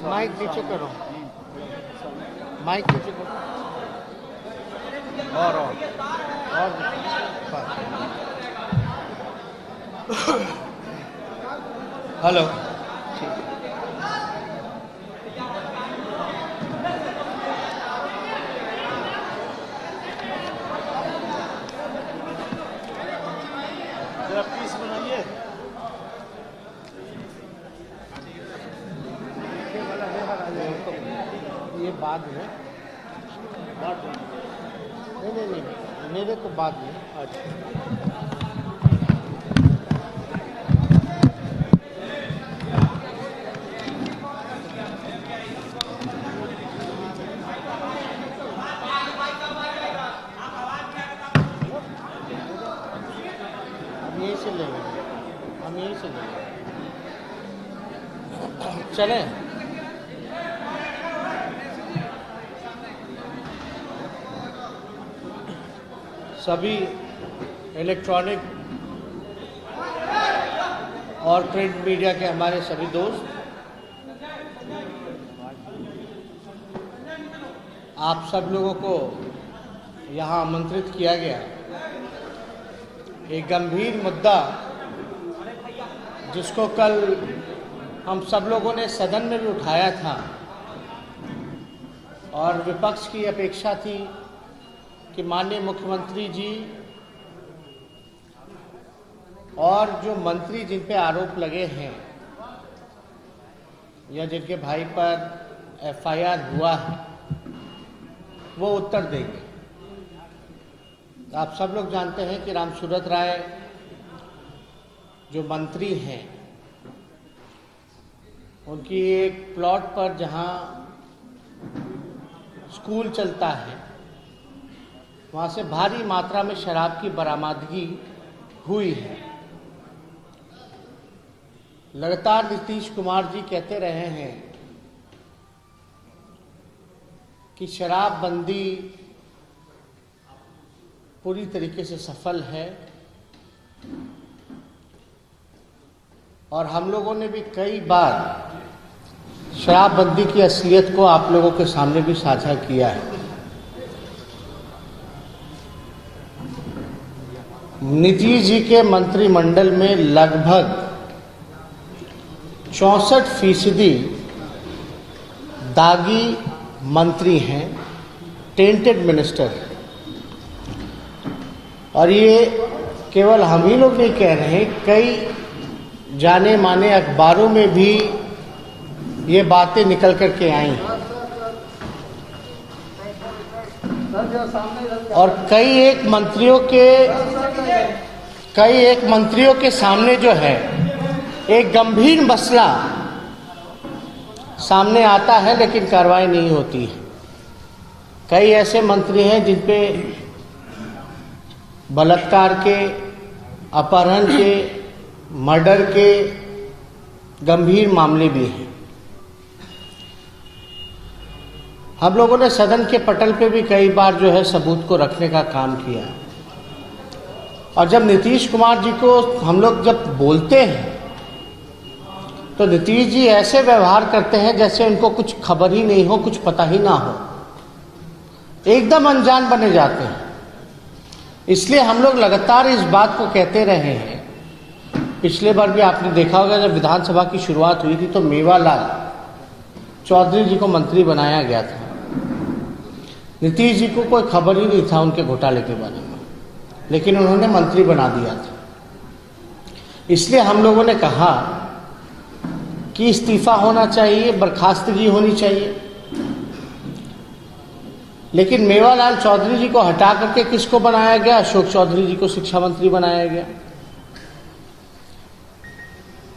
Mic नीचे करो, mic नीचे करो और हेलो। पीस बनाइए। ये बाद में नहीं, मेरे तो बाद में। अच्छा, हम यहीं से लेंगे, हम यहीं से लेंगे। चलें? सभी इलेक्ट्रॉनिक और प्रिंट मीडिया के हमारे सभी दोस्त, आप सब लोगों को यहाँ आमंत्रित किया गया। एक गंभीर मुद्दा जिसको कल हम सब लोगों ने सदन में भी उठाया था और विपक्ष की अपेक्षा थी कि माननीय मुख्यमंत्री जी और जो मंत्री जिन पे आरोप लगे हैं या जिनके भाई पर एफआईआर हुआ है वो उत्तर देंगे। आप सब लोग जानते हैं कि रामसूरत राय जो मंत्री हैं उनकी एक प्लॉट पर जहां स्कूल चलता है वहाँ से भारी मात्रा में शराब की बरामदगी हुई है। लगातार नीतीश कुमार जी कहते रहे हैं कि शराबबंदी पूरी तरीके से सफल है और हम लोगों ने भी कई बार शराबबंदी की असलियत को आप लोगों के सामने भी साझा किया है। नीतीश जी के मंत्रिमंडल में लगभग 64% दागी मंत्री हैं, टेंटेड मिनिस्टर। और ये केवल हम ही लोग नहीं कह रहे हैं, कई जाने माने अखबारों में भी ये बातें निकल करके आई हैं और कई एक मंत्रियों के सामने जो है एक गंभीर मसला सामने आता है लेकिन कार्रवाई नहीं होती है। कई ऐसे मंत्री हैं जिन पे बलात्कार के, अपहरण के, मर्डर के गंभीर मामले भी हैं। हम लोगों ने सदन के पटल पे भी कई बार जो है सबूत को रखने का काम किया और जब नीतीश कुमार जी को हम लोग जब बोलते हैं तो नीतीश जी ऐसे व्यवहार करते हैं जैसे उनको कुछ खबर ही नहीं हो, कुछ पता ही ना हो, एकदम अनजान बने जाते हैं। इसलिए हम लोग लगातार इस बात को कहते रहे हैं। पिछले बार भी आपने देखा होगा जब विधानसभा की शुरुआत हुई थी तो मेवालाल चौधरी जी को मंत्री बनाया गया था। नीतीश जी को कोई खबर ही नहीं था उनके घोटाले के बारे में, लेकिन उन्होंने मंत्री बना दिया था। इसलिए हम लोगों ने कहा कि इस्तीफा होना चाहिए, बर्खास्तगी होनी चाहिए। लेकिन मेवालाल चौधरी जी को हटा करके किसको बनाया गया? अशोक चौधरी जी को शिक्षा मंत्री बनाया गया।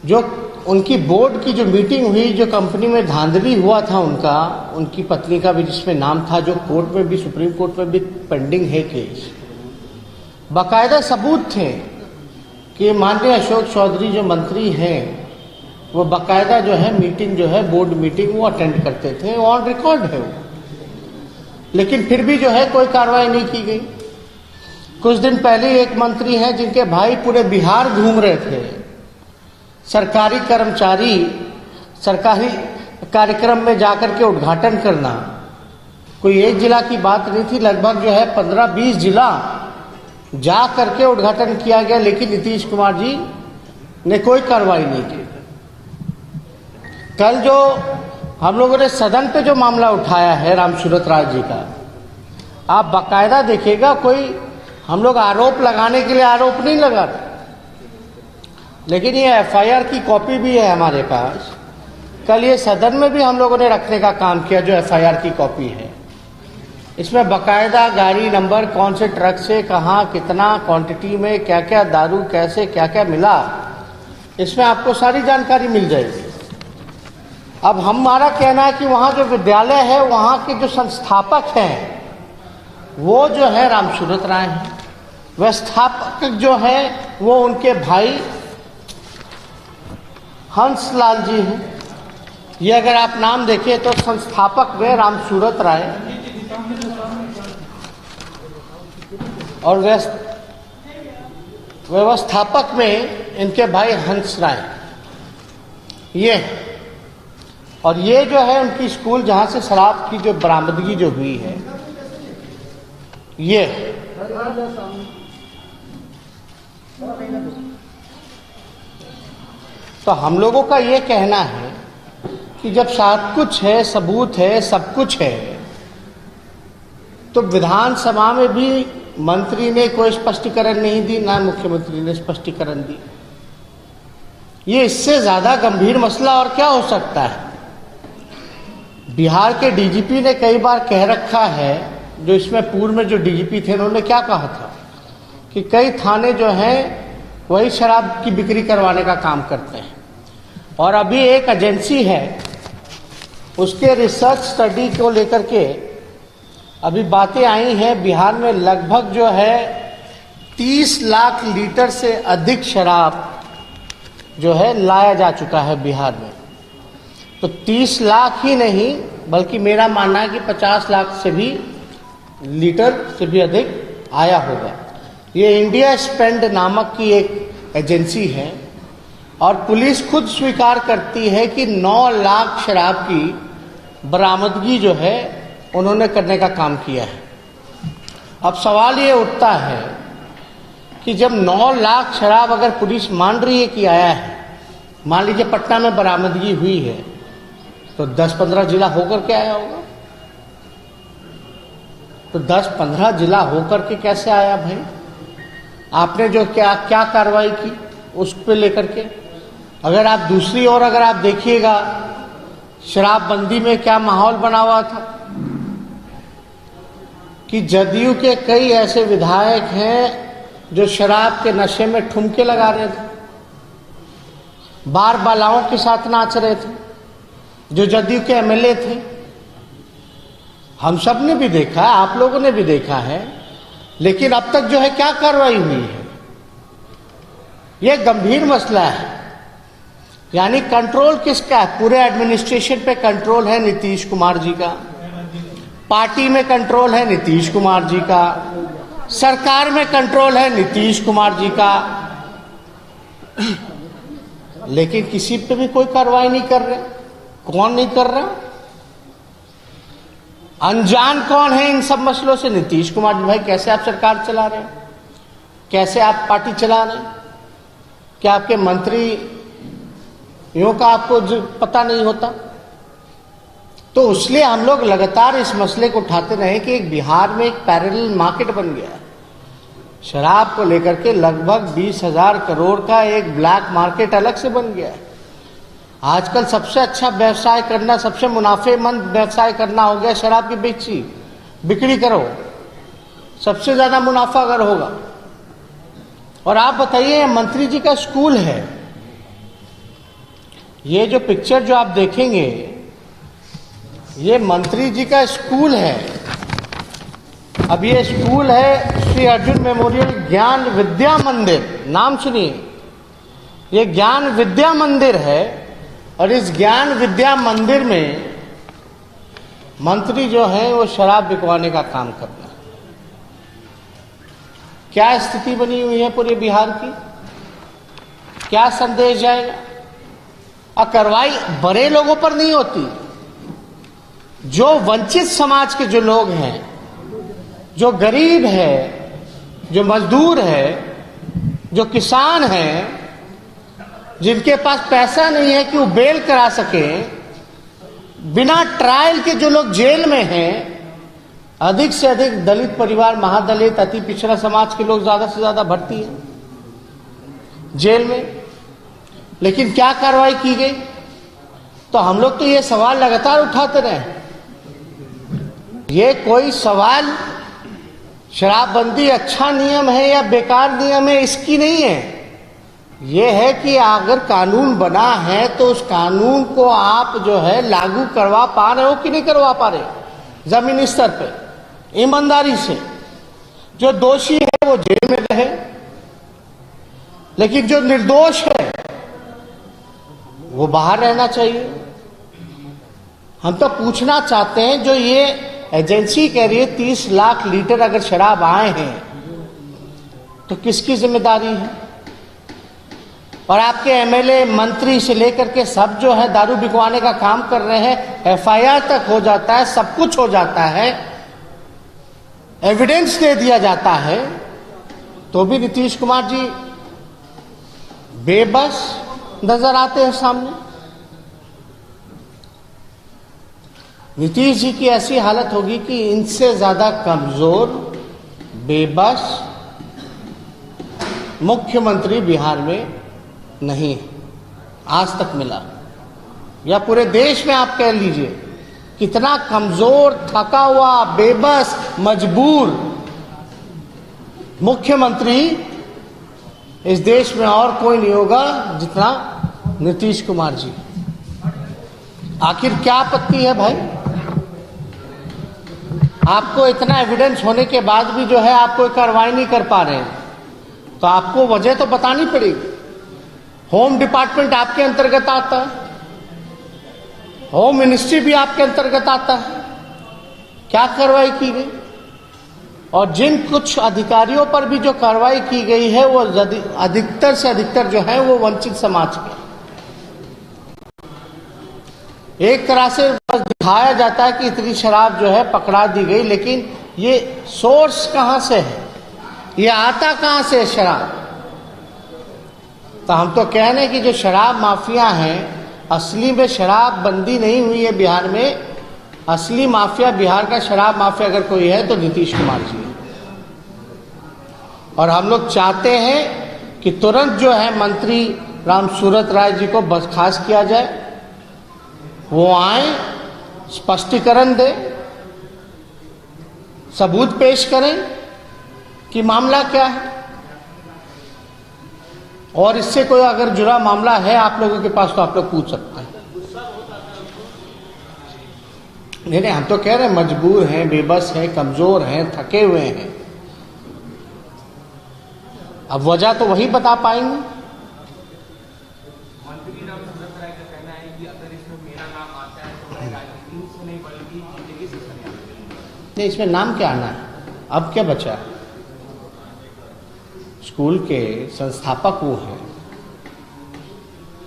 जो उनकी बोर्ड की जो मीटिंग हुई, जो कंपनी में धांधली हुआ था उनकी पत्नी का भी जिसमें नाम था, जो कोर्ट में भी, सुप्रीम कोर्ट में भी पेंडिंग है केस, बाकायदा सबूत थे कि माननीय अशोक चौधरी जो मंत्री हैं वो बाकायदा जो है मीटिंग जो है बोर्ड मीटिंग वो अटेंड करते थे, ऑन रिकॉर्ड है वो। लेकिन फिर भी जो है कोई कार्रवाई नहीं की गई। कुछ दिन पहले एक मंत्री हैं जिनके भाई पूरे बिहार घूम रहे थे, सरकारी कर्मचारी सरकारी कार्यक्रम में जाकर के उद्घाटन करना। कोई एक जिला की बात नहीं थी, लगभग जो है 15-20 जिला जा करके उद्घाटन किया गया, लेकिन नीतीश कुमार जी ने कोई कार्रवाई नहीं की। कल जो हम लोगों ने सदन पे जो मामला उठाया है रामसूरत राय जी का, आप बाकायदा देखिएगा, कोई हम लोग आरोप लगाने के लिए आरोप नहीं लगा रहे, लेकिन ये एफआईआर की कॉपी भी है हमारे पास। कल ये सदन में भी हम लोगों ने रखने का काम किया, जो एफआईआर की कॉपी है। इसमें बाकायदा गाड़ी नंबर, कौन से ट्रक से कहाँ, कितना क्वांटिटी में क्या क्या दारू, कैसे क्या क्या मिला, इसमें आपको सारी जानकारी मिल जाएगी। अब हमारा कहना है कि वहाँ जो विद्यालय है, वहाँ के जो संस्थापक हैं वो जो है रामसूरत राय हैं, व्यवस्थापक जो है वो उनके भाई हंसलाल जी हैं। ये अगर आप नाम देखें तो संस्थापक वे रामसूरत राय और व्यवस्थापक में इनके भाई हंस राय ये, और ये जो है उनकी स्कूल जहां से शराब की जो बरामदगी जो हुई है ये। तो हम लोगों का ये कहना है कि जब सब कुछ है, सबूत है, सब कुछ है, तो विधानसभा में भी मंत्री ने कोई स्पष्टीकरण नहीं दी, ना मुख्यमंत्री ने स्पष्टीकरण दी। ये इससे ज्यादा गंभीर मसला और क्या हो सकता है। बिहार के डीजीपी ने कई बार कह रखा है, जो इसमें पूर्व में जो डीजीपी थे उन्होंने क्या कहा था कि कई थाने जो हैं वही शराब की बिक्री करवाने का काम करते हैं। और अभी एक एजेंसी है, उसके रिसर्च स्टडी को लेकर के अभी बातें आई हैं, बिहार में लगभग जो है 30 लाख लीटर से अधिक शराब जो है लाया जा चुका है बिहार में। तो 30 लाख ही नहीं, बल्कि मेरा मानना है कि 50 लाख से भी लीटर से भी अधिक आया होगा। ये इंडिया स्पेंड नामक की एक एजेंसी है, और पुलिस खुद स्वीकार करती है कि 9 लाख शराब की बरामदगी जो है उन्होंने करने का काम किया है। अब सवाल ये उठता है कि जब 9 लाख शराब अगर पुलिस मान रही है कि आया है, मान लीजिए पटना में बरामदगी हुई है, तो 10-15 जिला होकर के आया होगा। तो 10-15 जिला होकर के कैसे आया भाई? आपने जो क्या क्या कार्रवाई की उस पे लेकर के, अगर आप दूसरी ओर अगर आप देखिएगा, शराबबंदी में क्या माहौल बना हुआ था कि जदयू के कई ऐसे विधायक हैं जो शराब के नशे में ठुमके लगा रहे थे, बार बालाओं के साथ नाच रहे थे, जो जदयू के एमएलए थे। हम सब ने भी देखा है, आप लोगों ने भी देखा है, लेकिन अब तक जो है क्या कार्रवाई हुई है? यह गंभीर मसला है। यानी कंट्रोल किसका है? पूरे एडमिनिस्ट्रेशन पे कंट्रोल है नीतीश कुमार जी का, पार्टी में कंट्रोल है नीतीश कुमार जी का, सरकार में कंट्रोल है नीतीश कुमार जी का, लेकिन किसी पे भी कोई कार्रवाई नहीं कर रहे। कौन नहीं कर रहा? अनजान कौन है इन सब मसलों से? नीतीश कुमार जी। भाई कैसे आप सरकार चला रहे हैं? कैसे आप पार्टी चला रहे हैं? क्या आपके मंत्री यों का आपको पता नहीं होता? तो इसलिए हम लोग लगातार इस मसले को उठाते रहे कि एक बिहार में एक पैरेलल मार्केट बन गया है शराब को लेकर के। लगभग 20,000 करोड़ का एक ब्लैक मार्केट अलग से बन गया है। आजकल सबसे अच्छा व्यवसाय करना, सबसे मुनाफेमंद व्यवसाय करना हो गया शराब की बिक्री करो, सबसे ज्यादा मुनाफा अगर होगा। और आप बताइए, मंत्री जी का स्कूल है, ये जो पिक्चर जो आप देखेंगे ये मंत्री जी का स्कूल है। अब ये स्कूल है श्री अर्जुन मेमोरियल ज्ञान विद्या मंदिर, नाम सुनिए, ये ज्ञान विद्या मंदिर है। और इस ज्ञान विद्या मंदिर में मंत्री जो है वो शराब बिकवाने का काम करना है। क्या स्थिति बनी हुई है पूरे बिहार की, क्या संदेश जाएगा? और कार्रवाई बड़े लोगों पर नहीं होती, जो वंचित समाज के जो लोग हैं, जो गरीब है, जो मजदूर है, जो किसान है, जिनके पास पैसा नहीं है कि वो बेल करा सके, बिना ट्रायल के जो लोग जेल में हैं, अधिक से अधिक दलित परिवार, महादलित, अति पिछड़ा समाज के लोग ज्यादा से ज्यादा भर्ती हैं जेल में। लेकिन क्या कार्रवाई की गई? तो हम लोग तो ये सवाल लगातार उठाते रहे। ये कोई सवाल शराबबंदी अच्छा नियम है या बेकार नियम है इसकी नहीं है। ये है कि अगर कानून बना है तो उस कानून को आप जो है लागू करवा पा रहे हो कि नहीं करवा पा रहे, जमीनी स्तर पे ईमानदारी से। जो दोषी है वो जेल में रहे, लेकिन जो निर्दोष है वो बाहर रहना चाहिए। हम तो पूछना चाहते हैं, जो ये एजेंसी कह रही है 30 लाख लीटर अगर शराब आए हैं तो किसकी जिम्मेदारी है? और आपके एमएलए, मंत्री से लेकर के सब जो है दारू बिकवाने का काम कर रहे हैं। एफआईआर तक हो जाता है, सब कुछ हो जाता है, एविडेंस दे दिया जाता है, तो भी नीतीश कुमार जी बेबस नजर आते हैं सामने। नीतीश जी की ऐसी हालत होगी कि इनसे ज्यादा कमजोर, बेबस मुख्यमंत्री बिहार में नहीं आज तक मिला, या पूरे देश में आप कह लीजिए। कितना कमजोर, थका हुआ, बेबस, मजबूर मुख्यमंत्री इस देश में और कोई नहीं होगा जितना नीतीश कुमार जी। आखिर क्या आपत्ति है भाई? आपको इतना एविडेंस होने के बाद भी जो है आप कोई कार्रवाई नहीं कर पा रहे हैं, तो आपको वजह तो बतानी पड़ेगी। होम डिपार्टमेंट आपके अंतर्गत आता है, होम मिनिस्ट्री भी आपके अंतर्गत आता है। क्या कार्रवाई की गई? और जिन कुछ अधिकारियों पर भी जो कार्रवाई की गई है वो अधिकतर से अधिकतर जो है वो वंचित समाज के। एक तरह से बस दिखाया जाता है कि इतनी शराब जो है पकड़ा दी गई, लेकिन ये सोर्स कहां से है, ये आता कहां से है शराब? तो हम तो कह रहे हैं कि जो शराब माफिया हैं, असली में शराब बंदी नहीं हुई है बिहार में। असली माफिया बिहार का शराब माफिया अगर कोई है तो नीतीश कुमार जी है। और हम लोग चाहते हैं कि तुरंत जो है मंत्री राम सूरत राय जी को बर्खास्त किया जाए, वो आए, स्पष्टीकरण दे, सबूत पेश करें कि मामला क्या है। और इससे कोई अगर जुड़ा मामला है आप लोगों के पास तो आप लोग पूछ सकते हैं। नहीं, हम तो कह रहे हैं मजबूर हैं, बेबस हैं, कमजोर हैं, थके हुए हैं। अब वजह तो वही बता पाएंगे। मंत्री राम सूरत राय का कहना है कि अगर इसमें मेरा नाम आता है तो मैं राजनीति से नहीं बल्कि जिंदगी से नहीं, इसमें नाम क्या आना है? अब क्या बचा? स्कूल के संस्थापक वो हैं,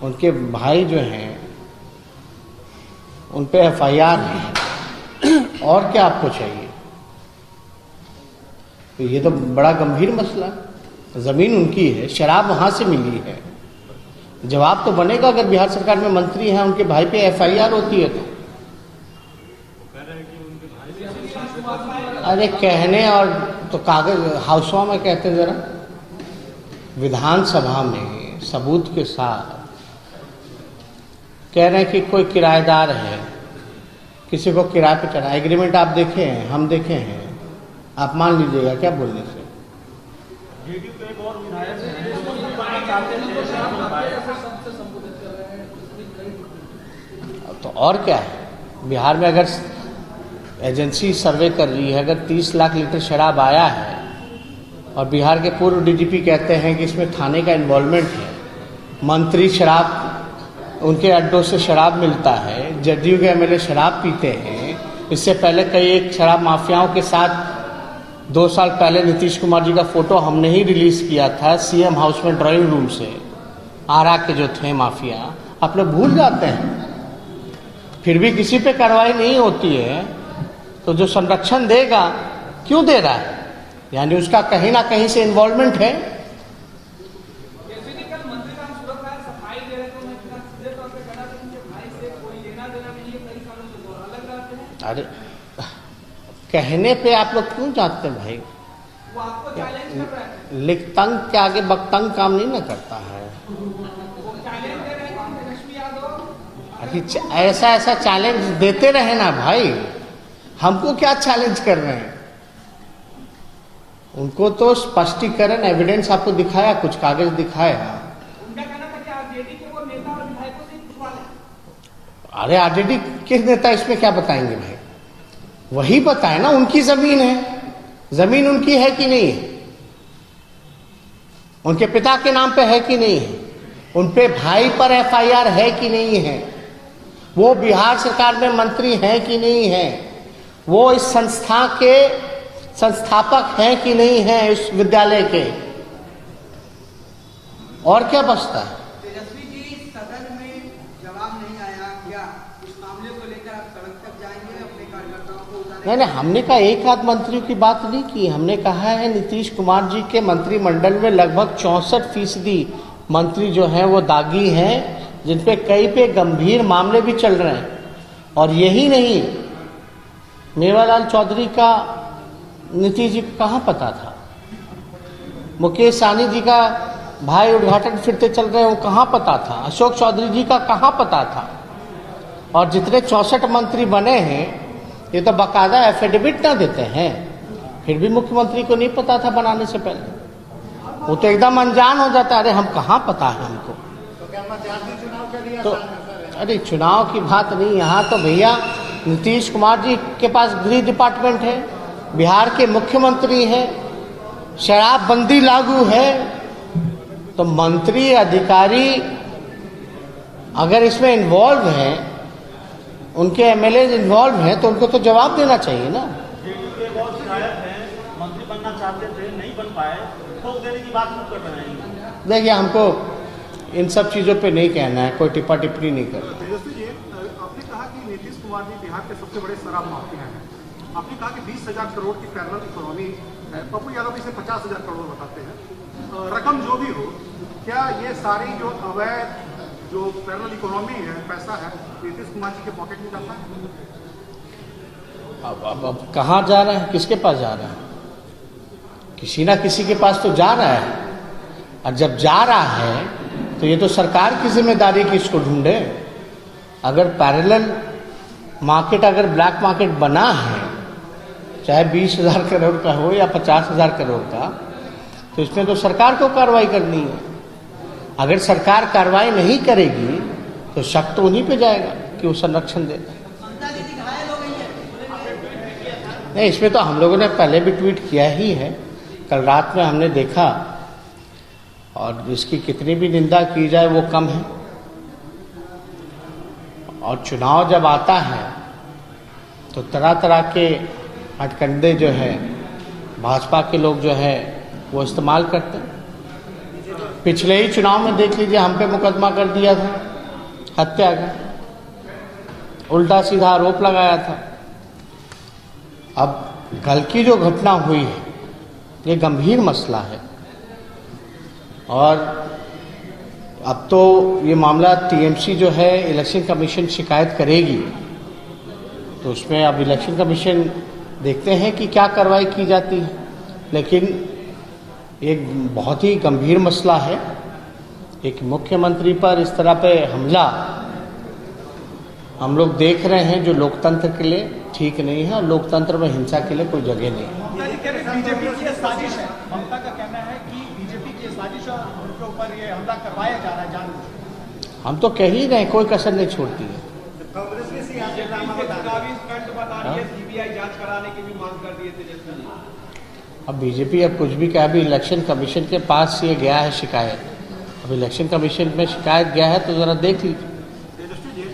उनके भाई जो हैं उन पे एफआईआर है, और क्या आपको चाहिए? तो ये तो बड़ा गंभीर मसला है। जमीन उनकी है, शराब वहां से मिली है, जवाब तो बनेगा। अगर बिहार सरकार में मंत्री हैं, उनके भाई पे एफआईआर होती है तो अरे कहने और तो कागज हाउसवा में कहते हैं, जरा विधानसभा में सबूत के साथ कह रहे हैं कि कोई किराएदार है, किसी को किराए पे चढ़ा। एग्रीमेंट आप देखे हैं, हम देखे हैं, आप मान लीजिएगा क्या बोलने से। तो और क्या है? बिहार में अगर एजेंसी सर्वे कर रही है, अगर 30 लाख लीटर शराब आया है और बिहार के पूर्व डीजीपी कहते हैं कि इसमें थाने का इन्वॉल्वमेंट है, मंत्री शराब, उनके अड्डों से शराब मिलता है, जदयू के एमएलए शराब पीते हैं, इससे पहले कई एक शराब माफियाओं के साथ 2 साल पहले नीतीश कुमार जी का फोटो हमने ही रिलीज किया था सीएम हाउस में ड्राइंग रूम से, आरा के जो थे माफिया, आप लोग भूल जाते हैं। फिर भी किसी पे कार्रवाई नहीं होती है, तो जो संरक्षण देगा क्यों दे रहा है? यानी उसका कहीं ना कहीं से इन्वॉल्वमेंट है। अरे कहने पे आप लोग क्यों जाते हैं भाई? वो आपको चैलेंज कर रहा है। लिखतंग के आगे बकतंग काम नहीं ना करता है। वो चैलेंज दे रहे हैं कि तेजस्वी यादव ऐसा ऐसा चैलेंज देते रहे ना भाई, हमको क्या चैलेंज कर रहे हैं? उनको तो स्पष्टीकरण एविडेंस आपको दिखाया, कुछ कागज दिखाया। उनका कहना था कि आरजेडी के वो नेता और विधायकों से पूछवा लें। अरे आरजेडी के नेता इसमें क्या बताएंगे भाई? वही बताए ना, उनकी जमीन है, जमीन उनकी है कि नहीं है, उनके पिता के नाम पे है कि नहीं है, उनपे भाई पर एफआईआर है कि नहीं है, वो बिहार सरकार में मंत्री हैं कि नहीं है, वो इस संस्था के संस्थापक हैं कि नहीं है, इस विद्यालय के, और क्या बचता है? तेजस्वी जी, सदन में जवाब नहीं आया क्या? इस मामले को लेकर आप सड़क तक जाएंगे अपने कार्यकर्ताओं को उतारेंगे? नहीं, हमने कहा एक आध मंत्रियों की बात नहीं की। हमने कहा है नीतीश कुमार जी के मंत्रिमंडल में लगभग 64% मंत्री जो हैं वो दागी हैं, जिनपे कई पे गंभीर मामले भी चल रहे हैं। और यही नहीं, मेवालाल चौधरी का नीतीश जी को कहाँ पता था? मुकेश सहनी जी का भाई उद्घाटन फिरते चल रहे हैं, वो कहाँ पता था? अशोक चौधरी जी का कहाँ पता था? और जितने 64 मंत्री बने हैं, ये तो बाकायदा एफिडेविट ना देते हैं, फिर भी मुख्यमंत्री को नहीं पता था बनाने से पहले। वो तो एकदम अनजान हो जाता है, अरे हम कहाँ पता है हमको। तो अरे चुनाव की बात नहीं, यहाँ तो भैया नीतीश कुमार जी के पास गृह डिपार्टमेंट है, बिहार के मुख्यमंत्री हैं, शराबबंदी लागू है, तो मंत्री अधिकारी अगर इसमें इन्वॉल्व हैं, उनके एमएलए इन्वॉल्व हैं, तो उनको तो जवाब देना चाहिए ना। बहुत विधायक हैं, मंत्री बनना चाहते थे, नहीं बन पाए, ठोक देने की बात क्यों कर रहे हैं? देखिए, हमको इन सब चीज़ों पे नहीं कहना है, कोई टिप्पा टिप्पणी नहीं करना। तेजस्वी जी, आपने कहा कि नीतीश कुमार जी बिहार के सबसे बड़े शराब माफिया हैं। आपने कहा कि 20,000 करोड़ की पैरेलल इकोनॉमी है, पप्पू यादव इसे 50,000 करोड़ बताते हैं। रकम जो भी हो, क्या ये सारी जो अवैध जो पैरेलल इकोनॉमी है, पैसा है, नीतीश कुमार जी के पॉकेट में जाता है? अब कहाँ जा रहा है, किसके पास जा रहा है? किसी ना किसी के पास तो जा रहा है, और जब जा रहा है तो ये तो सरकार की जिम्मेदारी कि इसको ढूंढे। अगर पैरेलल मार्केट, अगर ब्लैक मार्केट बना है, चाहे 20,000 करोड़ का हो या 50,000 करोड़ का, तो इसमें तो सरकार को कार्रवाई करनी है। अगर सरकार कार्रवाई नहीं करेगी तो शक तो उन्हीं पे जाएगा कि वो संरक्षण दे। नहीं, इसमें तो हम लोगों ने पहले भी ट्वीट किया ही है, कल रात में हमने देखा, और इसकी कितनी भी निंदा की जाए वो कम है। और चुनाव जब आता है तो तरह तरह के हथकंडे जो है भाजपा के लोग जो है वो इस्तेमाल करते हैं। पिछले ही चुनाव में देख लीजिए, हम पे मुकदमा कर दिया था हत्या का, उल्टा सीधा आरोप लगाया था। अब कल की जो घटना हुई है, ये गंभीर मसला है, और अब तो ये मामला टीएमसी जो है इलेक्शन कमीशन शिकायत करेगी, तो उसमें अब इलेक्शन कमीशन देखते हैं कि क्या कार्रवाई की जाती है। लेकिन एक बहुत ही गंभीर मसला है, एक मुख्यमंत्री पर इस तरह पे हमला हम लोग देख रहे हैं, जो लोकतंत्र के लिए ठीक नहीं है, और लोकतंत्र में हिंसा के लिए कोई जगह नहीं है। बीजेपी की साजिश है, ममता का कहना है कि बीजेपी की साजिश है, उनके ऊपर ये हमला करवाया जा रहा है जानबूझकर। हम तो कह ही रहे, कोई कसर नहीं छोड़ती है। कांग्रेस ने सीबीआई जांच कराने की भी मांग कर दी है तेजस्वी जी। अब बीजेपी अब कुछ भी कहा, अभी इलेक्शन कमीशन के पास ये गया है शिकायत, अब इलेक्शन कमीशन में शिकायत गया है, तो जरा देख लीजिए। तेजस्वी जी,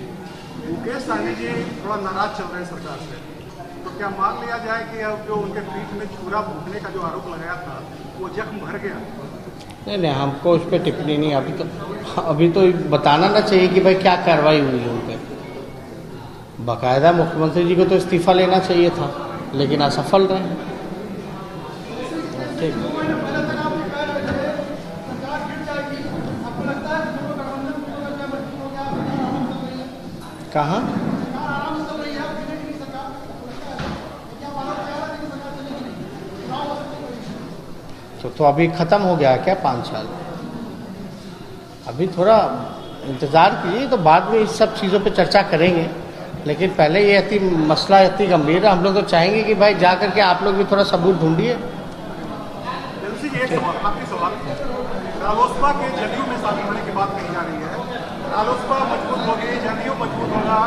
मुकेश सहनी जी थोड़ा नाराज चल रहे हैं सरकार से, तो क्या मान लिया जाए कि अब जो उनके पीठ में छुरा फूकने का जो आरोप लगाया था वो जख्म भर गया? नहीं नहीं, हमको उस पर टिप्पणी नहीं। अभी तो बताना ना चाहिए कि भाई क्या कार्रवाई हुई है उन पर। बाकायदा मुख्यमंत्री जी को तो इस्तीफा लेना चाहिए था, लेकिन असफल रहे। ठीक, कहाँ तो अभी ख़त्म हो गया क्या 5 साल? अभी थोड़ा इंतज़ार कीजिए, तो बाद में इस सब चीज़ों पे चर्चा करेंगे। लेकिन पहले ये मसला इतनी गंभीर है, हम लोग तो चाहेंगे कि भाई जा करके आप लोग भी थोड़ा सबूत ढूंढिए। आपके सवाल, रालोसपा के जदयू में शामिल होने की बात कही जा रही है। रालोसपा मजबूत होगी, जदयू मजबूत होगा,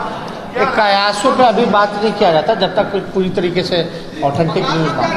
कयासों पे अभी बात नहीं किया जाता जब तक पूरी तरीके से ऑथेंटिक न्यूज़ बात